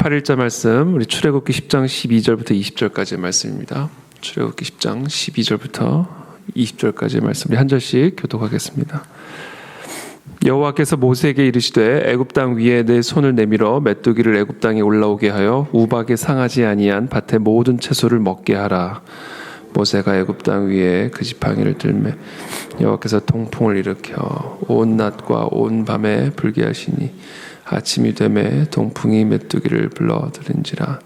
8일자 말씀, 우리 출애굽기 10장 12절부터 20절까지의 말씀입니다. 출애굽기 10장 12절부터 20절까지의 말씀, 우리 한 절씩 교독하겠습니다. 여호와께서 모세에게 이르시되 애굽 땅 위에 내 손을 내밀어 메뚜기를 애굽 땅에 올라오게 하여 우박에 상하지 아니한 밭의 모든 채소를 먹게 하라. 모세가 애굽 땅 위에 그 지팡이를 들매 여호와께서 동풍을 일으켜 온 낮과 온 밤에 불게 하시니 아침이 되매 동풍이 메뚜기를 불러들인지라.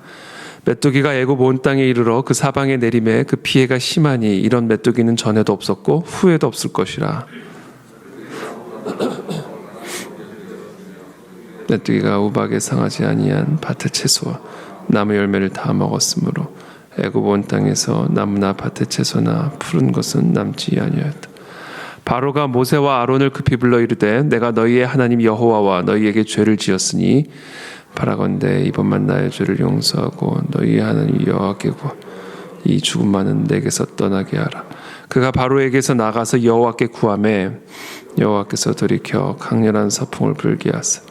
메뚜기가 애굽 온 땅에 이르러 그 사방에 내림에 그 피해가 심하니 이런 메뚜기는 전에도 없었고 후에도 없을 것이라. 메뚜기가 우박에 상하지 아니한 밭의 채소와 나무 열매를 다 먹었으므로 애굽 온 땅에서 나무나 밭의 채소나 푸른 것은 남지 아니하였다. 바로가 모세와 아론을 급히 불러 이르되 내가 너희의 하나님 여호와와 너희에게 죄를 지었으니 바라건대 이번만 나의 죄를 용서하고 너희의 하나님 여호와께 구하 이 죽음만은 내게서 떠나게 하라. 그가 바로에게서 나가서 여호와께 구하매 여호와께서 돌이켜 강렬한 서풍을 불게 하사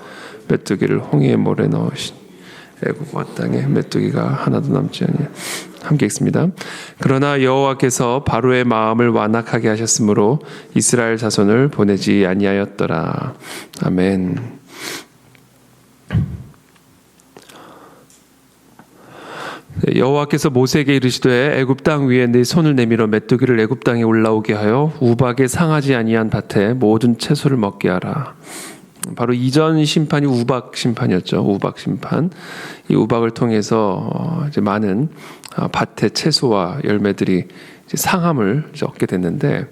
메뚜기를 홍해의 물에 넣으시니 애굽 온 땅에 메뚜기가 하나도 남지 아니하였다. 함께 읽습니다. 그러나 여호와께서 바로의 마음을 완악하게 하셨으므로 이스라엘 자손을 보내지 아니하였더라. 아멘. 여호와께서 모세에게 이르시되 애굽 땅 위에 네 손을 내밀어 메뚜기를 애굽 땅에 올라오게 하여 우박에 상하지 아니한 밭에 모든 채소를 먹게 하라. 바로 이전 심판이 우박 심판이었죠. 우박 심판. 이 우박을 통해서 이제 많은 밭의 채소와 열매들이 이제 상함을 이제 얻게 됐는데,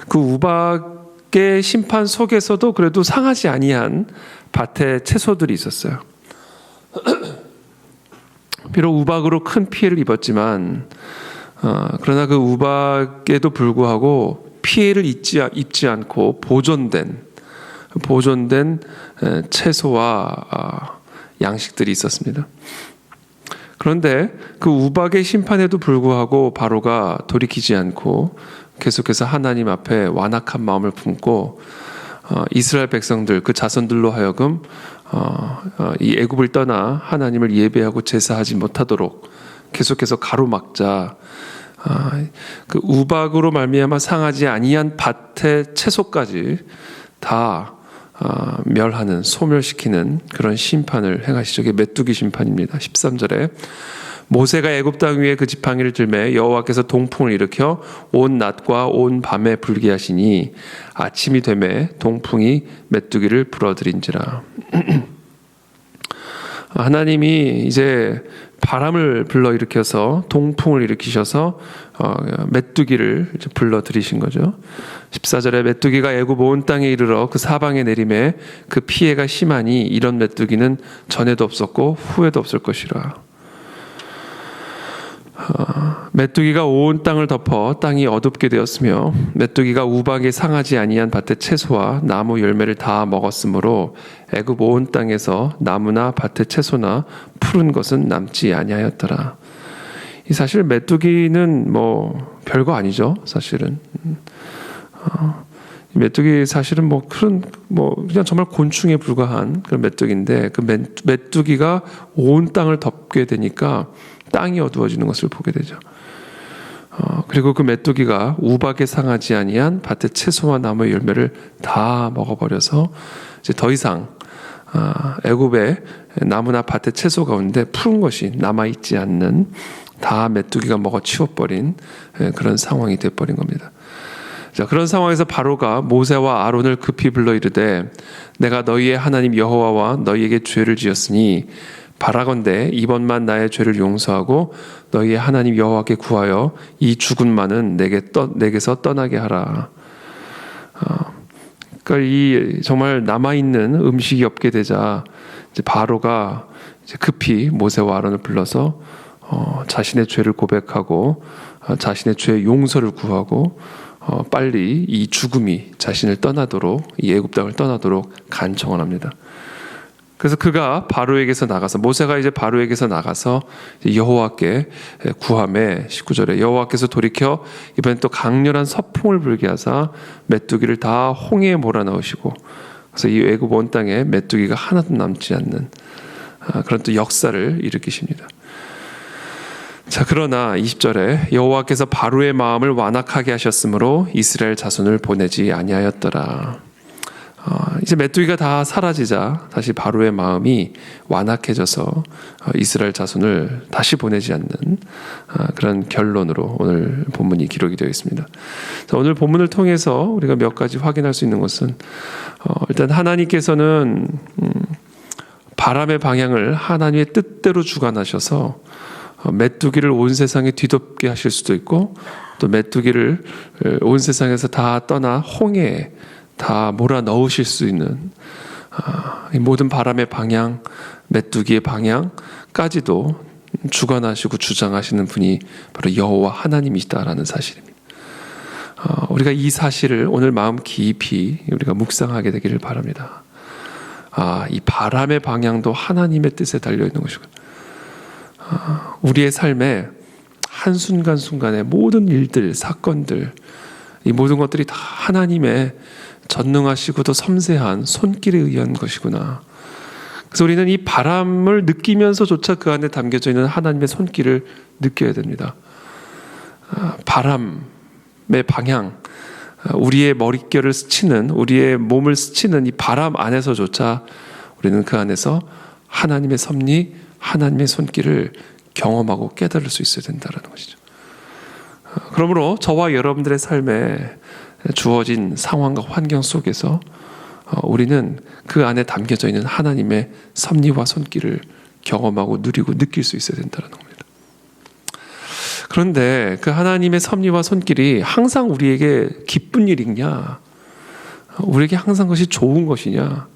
그 우박의 심판 속에서도 그래도 상하지 아니한 밭의 채소들이 있었어요. 비록 우박으로 큰 피해를 입었지만, 그러나 그 우박에도 불구하고 피해를 입지 않고 보존된 채소와 양식들이 있었습니다. 그런데 그 우박의 심판에도 불구하고 바로가 돌이키지 않고 계속해서 하나님 앞에 완악한 마음을 품고 이스라엘 백성들, 그 자손들로 하여금 이 애굽을 떠나 하나님을 예배하고 제사하지 못하도록 계속해서 가로막자. 그 우박으로 말미암아 상하지 아니한 밭의 채소까지 다 멸하는, 소멸시키는 그런 심판을 행하시죠. 이게 메뚜기 심판입니다. 13절에 모세가 애굽 땅 위에 그 지팡이를 들매 여호와께서 동풍을 일으켜 온 낮과 온 밤에 불게 하시니 아침이 되매 동풍이 메뚜기를 불어들인지라. 하나님이 이제 바람을 불러일으켜서 동풍을 일으키셔서 메뚜기를 불러들이신 거죠. 14절에 메뚜기가 애굽 온 땅에 이르러 그 사방에 내림에 그 피해가 심하니 이런 메뚜기는 전에도 없었고 후에도 없을 것이라. 메뚜기가 온 땅을 덮어 땅이 어둡게 되었으며 메뚜기가 우박에 상하지 아니한 밭의 채소와 나무 열매를 다 먹었으므로 애굽 온 땅에서 나무나 밭의 채소나 푸른 것은 남지 아니하였더라. 이 사실 메뚜기는 뭐 별거 아니죠. 사실은 메뚜기 사실은 그냥 정말 곤충에 불과한 그런 메뚜기인데, 그 메뚜기가 온 땅을 덮게 되니까 땅이 어두워지는 것을 보게 되죠. 그리고 그 메뚜기가 우박에 상하지 아니한 밭의 채소와 나무의 열매를 다 먹어버려서 이제 더 이상 애굽의 나무나 밭의 채소 가운데 푸른 것이 남아있지 않는, 다 메뚜기가 먹어 치워버린 그런 상황이 돼버린 겁니다. 자, 그런 상황에서 바로가 모세와 아론을 급히 불러 이르되 내가 너희의 하나님 여호와와 너희에게 죄를 지었으니 바라건대 이번만 나의 죄를 용서하고 너희의 하나님 여호와께 구하여 이 죽음만은 내게서 떠나게 하라. 그러니까 이 정말 남아있는 음식이 없게 되자 이제 바로가 이제 급히 모세와 아론을 불러서 자신의 죄를 고백하고 자신의 죄의 용서를 구하고 빨리 이 죽음이 자신을 떠나도록, 이 애굽 땅을 떠나도록 간청을 합니다. 그래서 그가 바로에게서 나가서, 모세가 이제 바로에게서 나가서 여호와께 구하매 19절에 여호와께서 돌이켜 이번엔 또 강렬한 서풍을 불게 하사 메뚜기를 다 홍해에 몰아넣으시고, 그래서 이 애굽 온 땅에 메뚜기가 하나도 남지 않는 그런 또 역사를 일으키십니다. 자, 그러나 20절에 여호와께서 바로의 마음을 완악하게 하셨으므로 이스라엘 자손을 보내지 아니하였더라. 이제 메뚜기가 다 사라지자 다시 바로의 마음이 완악해져서 이스라엘 자손을 다시 보내지 않는 그런 결론으로 오늘 본문이 기록이 되어 있습니다. 자, 오늘 본문을 통해서 우리가 몇 가지 확인할 수 있는 것은 일단 하나님께서는 바람의 방향을 하나님의 뜻대로 주관하셔서 메뚜기를 온 세상에 뒤덮게 하실 수도 있고 또 메뚜기를 온 세상에서 다 떠나 홍해에 다 몰아 넣으실 수 있는 이 모든 바람의 방향, 메뚜기의 방향까지도 주관하시고 주장하시는 분이 바로 여호와 하나님이시다라는 사실입니다. 우리가 이 사실을 오늘 마음 깊이 우리가 묵상하게 되기를 바랍니다. 이 바람의 방향도 하나님의 뜻에 달려있는 것이구나. 우리의 삶에 한순간순간의 모든 일들, 사건들, 이 모든 것들이 다 하나님의 전능하시고도 섬세한 손길에 의한 것이구나. 그래서 우리는 이 바람을 느끼면서조차 그 안에 담겨져 있는 하나님의 손길을 느껴야 됩니다. 바람의 방향, 우리의 머릿결을 스치는, 우리의 몸을 스치는 이 바람 안에서조차 우리는 그 안에서 하나님의 섭리, 하나님의 손길을 경험하고 깨달을 수 있어야 된다는 것이죠. 그러므로 저와 여러분들의 삶에 주어진 상황과 환경 속에서 우리는 그 안에 담겨져 있는 하나님의 섭리와 손길을 경험하고 누리고 느낄 수 있어야 된다는 겁니다. 그런데 그 하나님의 섭리와 손길이 항상 우리에게 기쁜 일이냐, 우리에게 항상 그것이 좋은 것이냐,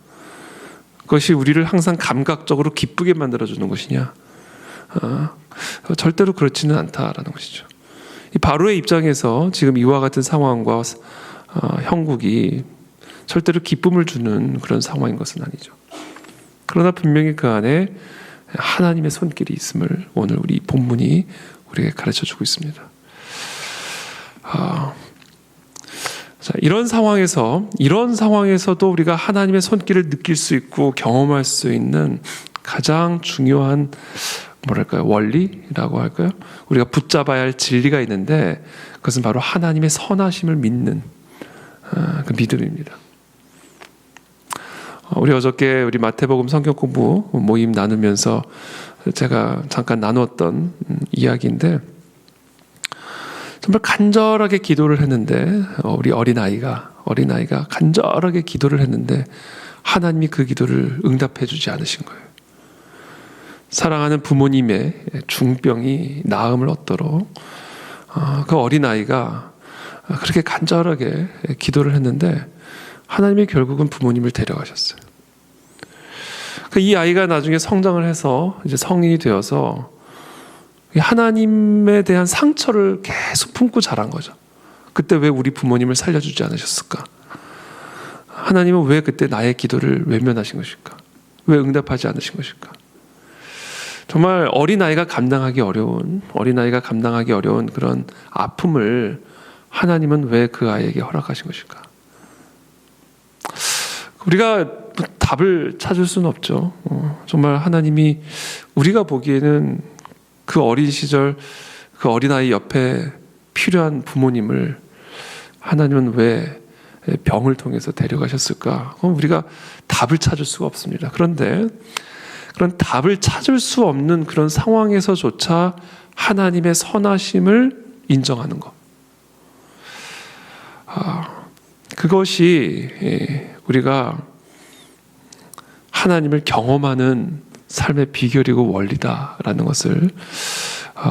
그것이 우리를 항상 감각적으로 기쁘게 만들어주는 것이냐, 절대로 그렇지는 않다라는 것이죠. 이 바로의 입장에서 지금 이와 같은 상황과 형국이 절대로 기쁨을 주는 그런 상황인 것은 아니죠. 그러나 분명히 그 안에 하나님의 손길이 있음을 오늘 우리 본문이 우리에게 가르쳐주고 있습니다. 자, 이런 상황에서도 우리가 하나님의 손길을 느낄 수 있고 경험할 수 있는 가장 중요한 원리라고 할까요? 우리가 붙잡아야 할 진리가 있는데 그것은 바로 하나님의 선하심을 믿는 그 믿음입니다. 우리 어저께 우리 마태복음 성경 공부 모임 나누면서 제가 잠깐 나누었던 이야기인데 정말 간절하게 기도를 했는데 우리 어린아이가 간절하게 기도를 했는데 하나님이 그 기도를 응답해 주지 않으신 거예요. 사랑하는 부모님의 중병이 나음을 얻도록 그 어린아이가 그렇게 간절하게 기도를 했는데 하나님이 결국은 부모님을 데려가셨어요. 이 아이가 나중에 성장을 해서 이제 성인이 되어서 하나님에 대한 상처를 계속 품고 자란 거죠. 그때 왜 우리 부모님을 살려주지 않으셨을까? 하나님은 왜 그때 나의 기도를 외면하신 것일까? 왜 응답하지 않으신 것일까? 정말 어린아이가 감당하기 어려운 그런 아픔을 하나님은 왜 그 아이에게 허락하신 것일까? 우리가 답을 찾을 수는 없죠. 정말 하나님이 우리가 보기에는 그 어린 시절 그 어린아이 옆에 필요한 부모님을 하나님은 왜 병을 통해서 데려가셨을까? 그럼 우리가 답을 찾을 수가 없습니다. 그런데 그런 답을 찾을 수 없는 그런 상황에서조차 하나님의 선하심을 인정하는 것. 그것이 우리가 하나님을 경험하는 삶의 비결이고 원리다라는 것을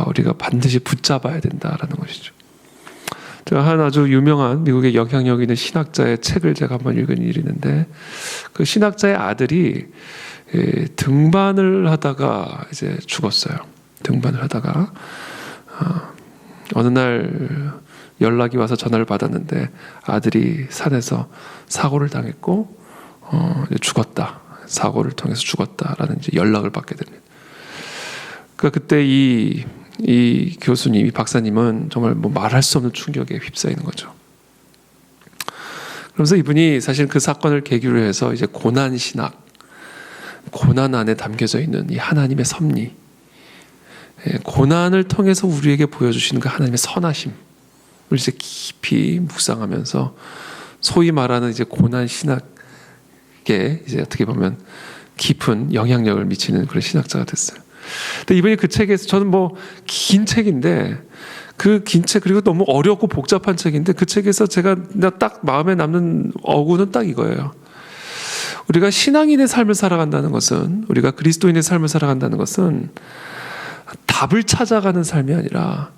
우리가 반드시 붙잡아야 된다라는 것이죠. 제가 한 아주 유명한 미국의 영향력 있는 신학자의 책을 제가 한번 읽은 일이 있는데 그 신학자의 아들이 등반을 하다가 이제 죽었어요. 등반을 하다가 어느 날 연락이 와서 전화를 받았는데 아들이 산에서 사고를 당했고 죽었다. 사고를 통해서 죽었다라는 이제 연락을 받게 됩니다. 그러니까 그때 이 교수님, 이 박사님은 정말 말할 수 없는 충격에 휩싸이는 거죠. 그러면서 이분이 사실 그 사건을 계기로 해서 이제 고난 신학, 고난 안에 담겨져 있는 이 하나님의 섭리, 고난을 통해서 우리에게 보여주시는 그 하나님의 선하심을 이제 깊이 묵상하면서 소위 말하는 이제 고난 신학에 이제 어떻게 보면 깊은 영향력을 미치는 그런 신학자가 됐어요. 근데 이번에 그 책에서 저는 뭐 긴 책인데 그 긴 책, 그리고 너무 어렵고 복잡한 책인데 그 책에서 제가 딱 마음에 남는 어구는 딱 이거예요. 우리가 신앙인의 삶을 살아간다는 것은, 우리가 그리스도인의 삶을 살아간다는 것은 답을 찾아가는 삶이 아니라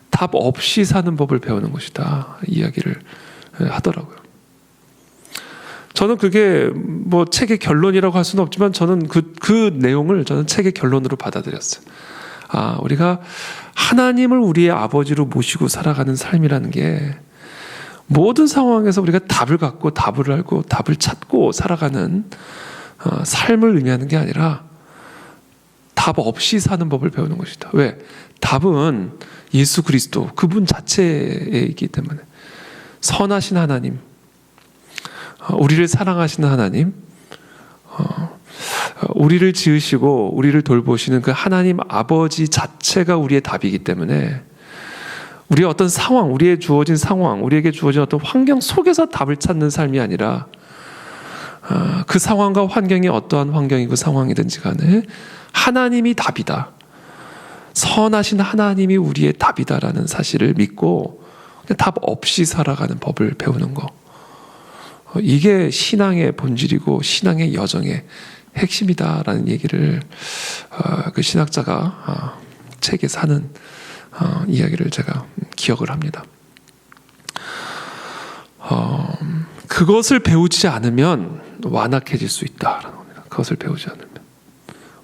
답 없이 사는 법을 배우는 것이다, 이야기를 하더라고요. 저는 그게 뭐 책의 결론이라고 할 수는 없지만 저는 그 내용을 저는 책의 결론으로 받아들였어요. 우리가 하나님을 우리의 아버지로 모시고 살아가는 삶이라는 게 모든 상황에서 우리가 답을 갖고 답을 알고 답을 찾고 살아가는 삶을 의미하는 게 아니라 답 없이 사는 법을 배우는 것이다. 왜? 답은 예수 그리스도, 그분 자체에 있기 때문에. 선하신 하나님, 우리를 사랑하시는 하나님, 우리를 지으시고 우리를 돌보시는 그 하나님 아버지 자체가 우리의 답이기 때문에 우리의 어떤 상황, 우리의 주어진 상황, 우리에게 주어진 어떤 환경 속에서 답을 찾는 삶이 아니라 그 상황과 환경이 어떠한 환경이고 상황이든지 간에 하나님이 답이다, 선하신 하나님이 우리의 답이다라는 사실을 믿고 그냥 답 없이 살아가는 법을 배우는 거, 이게 신앙의 본질이고 신앙의 여정의 핵심이다라는 얘기를 그 신학자가 책에서 하는 이야기를 제가 기억을 합니다. 그것을 배우지 않으면 완악해질 수 있다라는 겁니다. 그것을 배우지 않으면,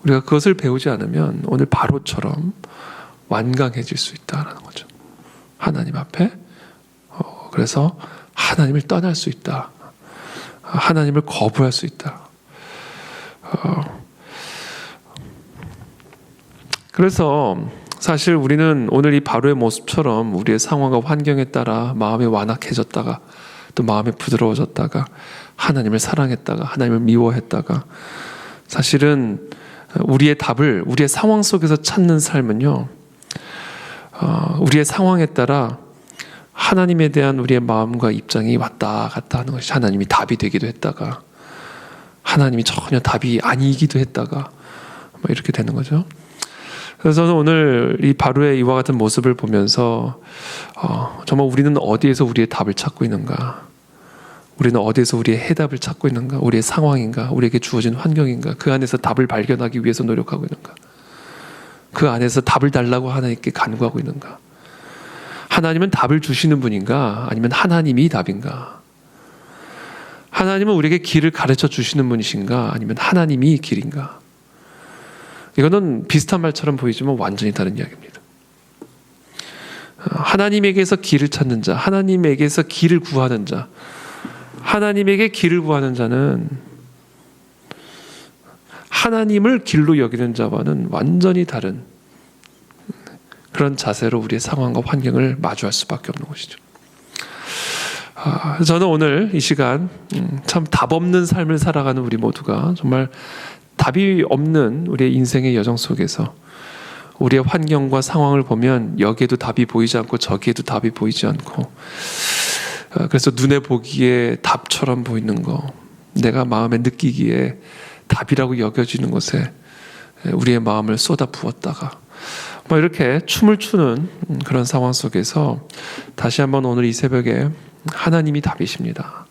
우리가 그것을 배우지 않으면 오늘 바로처럼 완강해질 수 있다라는 거죠. 하나님 앞에. 그래서 하나님을 떠날 수 있다, 하나님을 거부할 수 있다. 그래서 사실 우리는 오늘 이 바로의 모습처럼 우리의 상황과 환경에 따라 마음이 완악해졌다가 또 마음이 부드러워졌다가 하나님을 사랑했다가 하나님을 미워했다가, 사실은 우리의 답을 우리의 상황 속에서 찾는 삶은요, 우리의 상황에 따라 하나님에 대한 우리의 마음과 입장이 왔다 갔다 하는 것이, 하나님이 답이 되기도 했다가 하나님이 전혀 답이 아니기도 했다가 이렇게 되는 거죠. 그래서 저는 오늘 이 바로의 이와 같은 모습을 보면서 정말 우리는 어디에서 우리의 답을 찾고 있는가, 우리는 어디에서 우리의 해답을 찾고 있는가, 우리의 상황인가, 우리에게 주어진 환경인가, 그 안에서 답을 발견하기 위해서 노력하고 있는가, 그 안에서 답을 달라고 하나님께 간구하고 있는가, 하나님은 답을 주시는 분인가, 아니면 하나님이 답인가, 하나님은 우리에게 길을 가르쳐 주시는 분이신가, 아니면 하나님이 길인가. 이거는 비슷한 말처럼 보이지만 완전히 다른 이야기입니다. 하나님에게서 길을 찾는 자, 하나님에게서 길을 구하는 자, 하나님에게 길을 구하는 자는 하나님을 길로 여기는 자와는 완전히 다른 그런 자세로 우리의 상황과 환경을 마주할 수밖에 없는 것이죠. 저는 오늘 이 시간 참 답 없는 삶을 살아가는 우리 모두가 정말 답이 없는 우리의 인생의 여정 속에서 우리의 환경과 상황을 보면 여기에도 답이 보이지 않고 저기에도 답이 보이지 않고, 그래서 눈에 보기에 답처럼 보이는 거, 내가 마음에 느끼기에 답이라고 여겨지는 것에 우리의 마음을 쏟아 부었다가 이렇게 춤을 추는 그런 상황 속에서 다시 한번 오늘 이 새벽에 하나님이 답이십니다.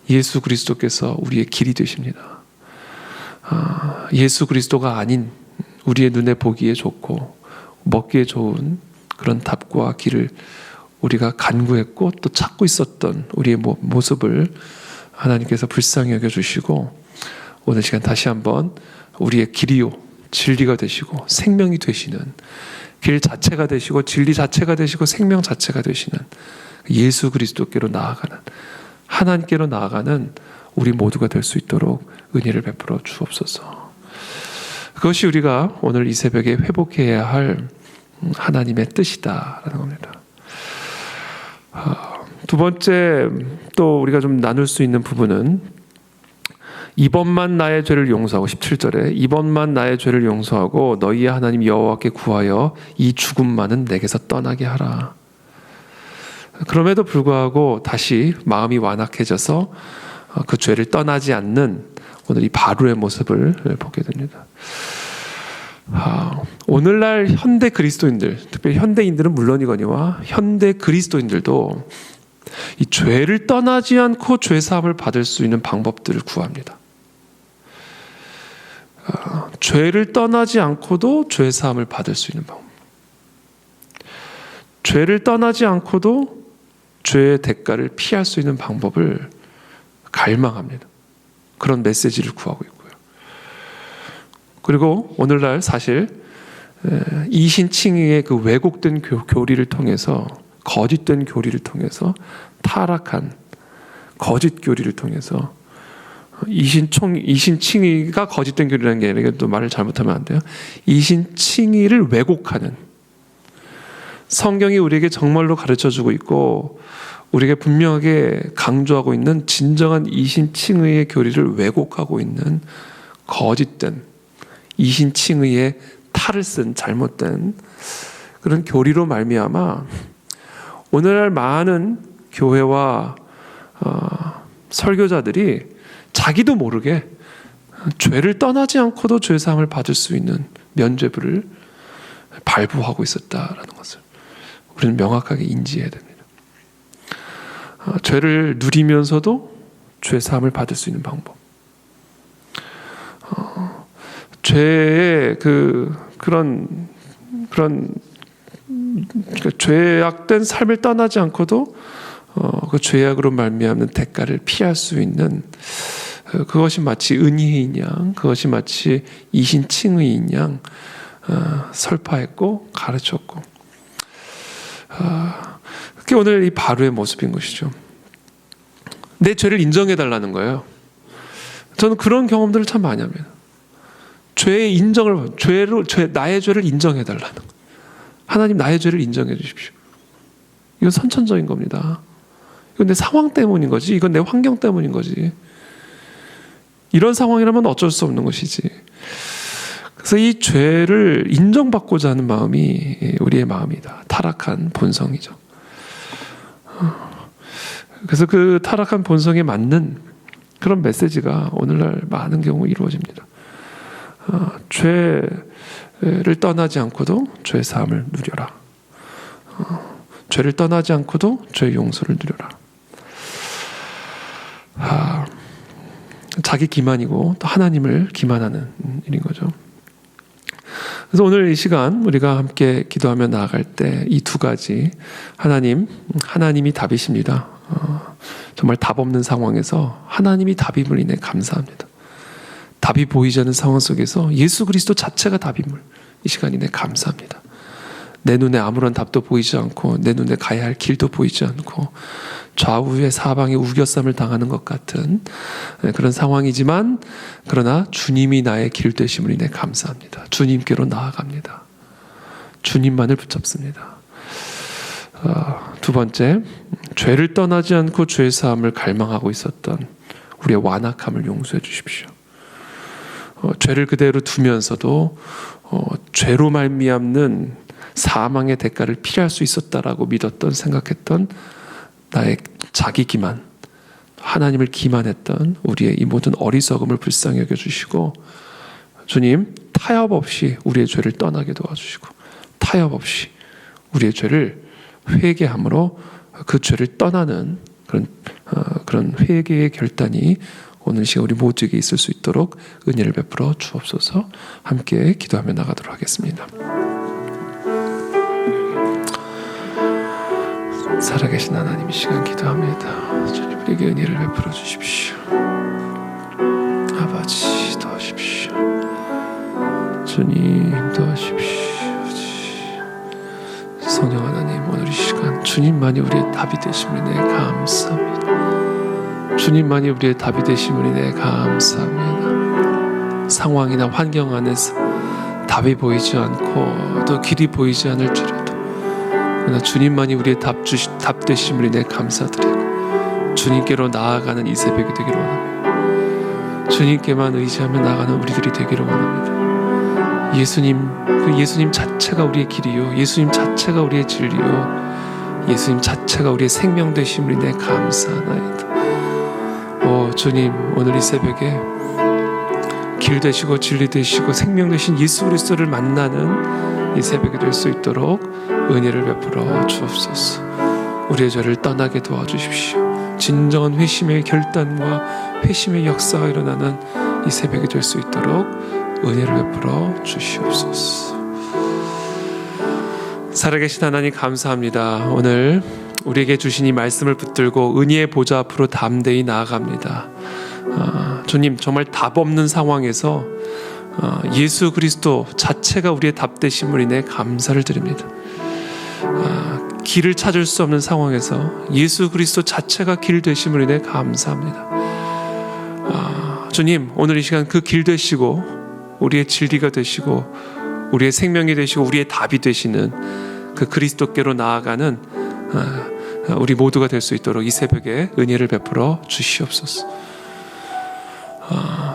예수 그리스도께서 우리의 길이 되십니다. 예수 그리스도가 아닌 우리의 눈에 보기에 좋고 먹기에 좋은 그런 답과 길을 우리가 간구했고 또 찾고 있었던 우리의 모습을 하나님께서 불쌍히 여겨주시고 오늘 시간 다시 한번 우리의 길이요 진리가 되시고 생명이 되시는, 길 자체가 되시고 진리 자체가 되시고 생명 자체가 되시는 예수 그리스도께로 나아가는, 하나님께로 나아가는 우리 모두가 될 수 있도록 은혜를 베풀어 주옵소서. 그것이 우리가 오늘 이 새벽에 회복해야 할 하나님의 뜻이다라는 겁니다. 두 번째 또 우리가 좀 나눌 수 있는 부분은 이번만 나의 죄를 용서하고 17절에 이번만 나의 죄를 용서하고 너희의 하나님 여호와께 구하여 이 죽음만은 내게서 떠나게 하라. 그럼에도 불구하고 다시 마음이 완악해져서 그 죄를 떠나지 않는 오늘 이 바로의 모습을 보게 됩니다. 오늘날 현대 그리스도인들, 특별히 현대인들은 물론이거니와 현대 그리스도인들도 이 죄를 떠나지 않고 죄 사함을 받을 수 있는 방법들을 구합니다. 죄를 떠나지 않고도 죄 사함을 받을 수 있는 방법. 죄를 떠나지 않고도 죄의 대가를 피할 수 있는 방법을 갈망합니다. 그런 메시지를 구하고 있고요. 그리고 오늘날 사실 이신칭의의 그 왜곡된 교리를 통해서, 거짓된 교리를 통해서, 타락한 거짓 교리를 통해서, 이신칭의가 거짓된 교리라는 게 아니라, 또 말을 잘못하면 안 돼요. 이신칭의를 왜곡하는, 성경이 우리에게 정말로 가르쳐주고 있고 우리에게 분명하게 강조하고 있는 진정한 이신칭의의 교리를 왜곡하고 있는 거짓된 이신칭의의 탈을 쓴 잘못된 그런 교리로 말미암아 오늘날 많은 교회와 설교자들이 자기도 모르게 죄를 떠나지 않고도 죄사함을 받을 수 있는 면죄부를 발부하고 있었다라는 것을 우리는 명확하게 인지해야 됩니다. 죄를 누리면서도 죄사함을 받을 수 있는 방법. 죄의 그런 죄악된 삶을 떠나지 않고도 그 죄악으로 말미암는 대가를 피할 수 있는 그것이 마치 은혜인 양, 그것이 마치 이신칭의인 양 설파했고 가르쳤고, 그게 오늘 이 바로의 모습인 것이죠. 내 죄를 인정해달라는 거예요. 저는 그런 경험들을 참 많이 합니다. 죄의 인정을, 나의 죄를 인정해달라는 거예요. 하나님, 나의 죄를 인정해 주십시오. 이건 선천적인 겁니다. 이건 내 상황 때문인 거지. 이건 내 환경 때문인 거지. 이런 상황이라면 어쩔 수 없는 것이지. 그래서 이 죄를 인정받고자 하는 마음이 우리의 마음이다. 타락한 본성이죠. 그래서 그 타락한 본성에 맞는 그런 메시지가 오늘날 많은 경우 이루어집니다. 죄를 떠나지 않고도 죄 사함을 누려라. 죄를 떠나지 않고도 죄 용서를 누려라. 자기 기만이고 또 하나님을 기만하는 일인 거죠. 그래서 오늘 이 시간 우리가 함께 기도하며 나아갈 때 이 두 가지, 하나님이 답이십니다. 정말 답 없는 상황에서 하나님이 답임을 인해 감사합니다. 답이 보이지 않는 상황 속에서 예수 그리스도 자체가 답임을 이 시간 인해 감사합니다. 내 눈에 아무런 답도 보이지 않고 내 눈에 가야 할 길도 보이지 않고 좌우의 사방에 우겨쌈을 당하는 것 같은 그런 상황이지만, 그러나 주님이 나의 길 되심을 인해 감사합니다. 주님께로 나아갑니다. 주님만을 붙잡습니다. 두 번째, 죄를 떠나지 않고 죄 사함을 갈망하고 있었던 우리의 완악함을 용서해 주십시오. 죄를 그대로 두면서도 죄로 말미암는 사망의 대가를 피할 수 있었다라고 믿었던, 생각했던 나의 자기 기만, 하나님을 기만했던 우리의 이 모든 어리석음을 불쌍히 여겨주시고, 주님, 타협 없이 우리의 죄를 떠나게 도와주시고, 타협 없이 우리의 죄를 회개함으로 그 죄를 떠나는 그런 회개의 결단이 오늘 시간 우리 모두에게 있을 수 있도록 은혜를 베풀어 주옵소서. 함께 기도하며 나가도록 하겠습니다. 살아계신 하나님, 이 시간 기도합니다. 주님, 우리에게 은혜를 베풀어 주십시오. 아버지, 도와주십시오. 주님, 도와주십시오. 성령 하나님, 오늘 이 시간 주님만이 우리의 답이 되심을 인해 감사합니다. 주님만이 우리의 답이 되심을 인해 감사합니다. 상황이나 환경 안에서 답이 보이지 않고 또 길이 보이지 않을지라도, 그러나 주님만이 우리의 답 되심을 인해 감사드리고 주님께로 나아가는 이 새벽이 되기를 원합니다. 주님께만 의지하며 나가는 우리들이 되기를 원합니다. 예수님, 그 예수님 자체가 우리의 길이요, 예수님 자체가 우리의 진리요, 예수님 자체가 우리의 생명 되심을 인해 감사하나이다. 주님, 오늘 이 새벽에 길 되시고 진리 되시고 생명 되신 예수 그리스도를 만나는 이 새벽이 될 수 있도록 은혜를 베풀어 주옵소서. 우리의 죄를 떠나게 도와주십시오. 진정한 회심의 결단과 회심의 역사가 일어나는 이 새벽이 될 수 있도록 은혜를 베풀어 주시옵소서. 살아계신 하나님 감사합니다. 오늘 우리에게 주신 이 말씀을 붙들고 은혜의 보좌 앞으로 담대히 나아갑니다. 주님, 정말 답 없는 상황에서 예수 그리스도 자체가 우리의 답 되심을 인해 감사를 드립니다. 길을 찾을 수 없는 상황에서 예수 그리스도 자체가 길 되심을 인해 감사합니다. 주님, 오늘 이 시간 그 길 되시고 우리의 진리가 되시고 우리의 생명이 되시고 우리의 답이 되시는 그 그리스도께로 나아가는 우리 모두가 될 수 있도록 이 새벽에 은혜를 베풀어 주시옵소서.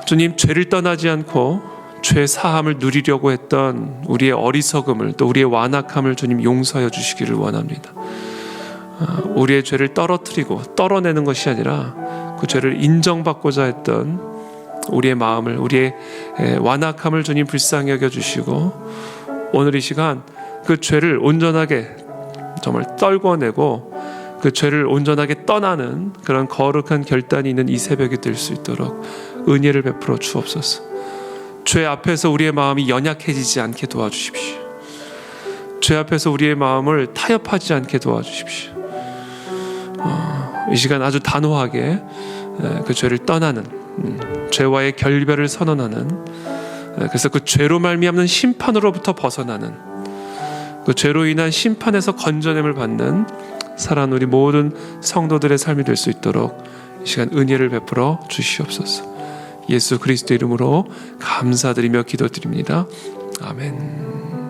주님, 죄를 떠나지 않고 죄 사함을 누리려고 했던 우리의 어리석음을, 또 우리의 완악함을 주님 용서하여 주시기를 원합니다. 우리의 죄를 떨어뜨리고 떨어내는 것이 아니라 그 죄를 인정받고자 했던 우리의 마음을, 우리의 완악함을 주님 불쌍히 여겨주시고 오늘 이 시간 그 죄를 온전하게 정말 떨궈내고 그 죄를 온전하게 떠나는 그런 거룩한 결단이 있는 이 새벽이 될 수 있도록 은혜를 베풀어 주옵소서. 죄 앞에서 우리의 마음이 연약해지지 않게 도와주십시오. 죄 앞에서 우리의 마음을 타협하지 않게 도와주십시오. 이 시간 아주 단호하게 그 죄를 떠나는, 죄와의 결별을 선언하는, 그래서 그 죄로 말미암는 심판으로부터 벗어나는, 그 죄로 인한 심판에서 건져냄을 받는 사랑하는 우리 모든 성도들의 삶이 될 수 있도록 이 시간 은혜를 베풀어 주시옵소서. 예수 그리스도 이름으로 감사드리며 기도드립니다. 아멘.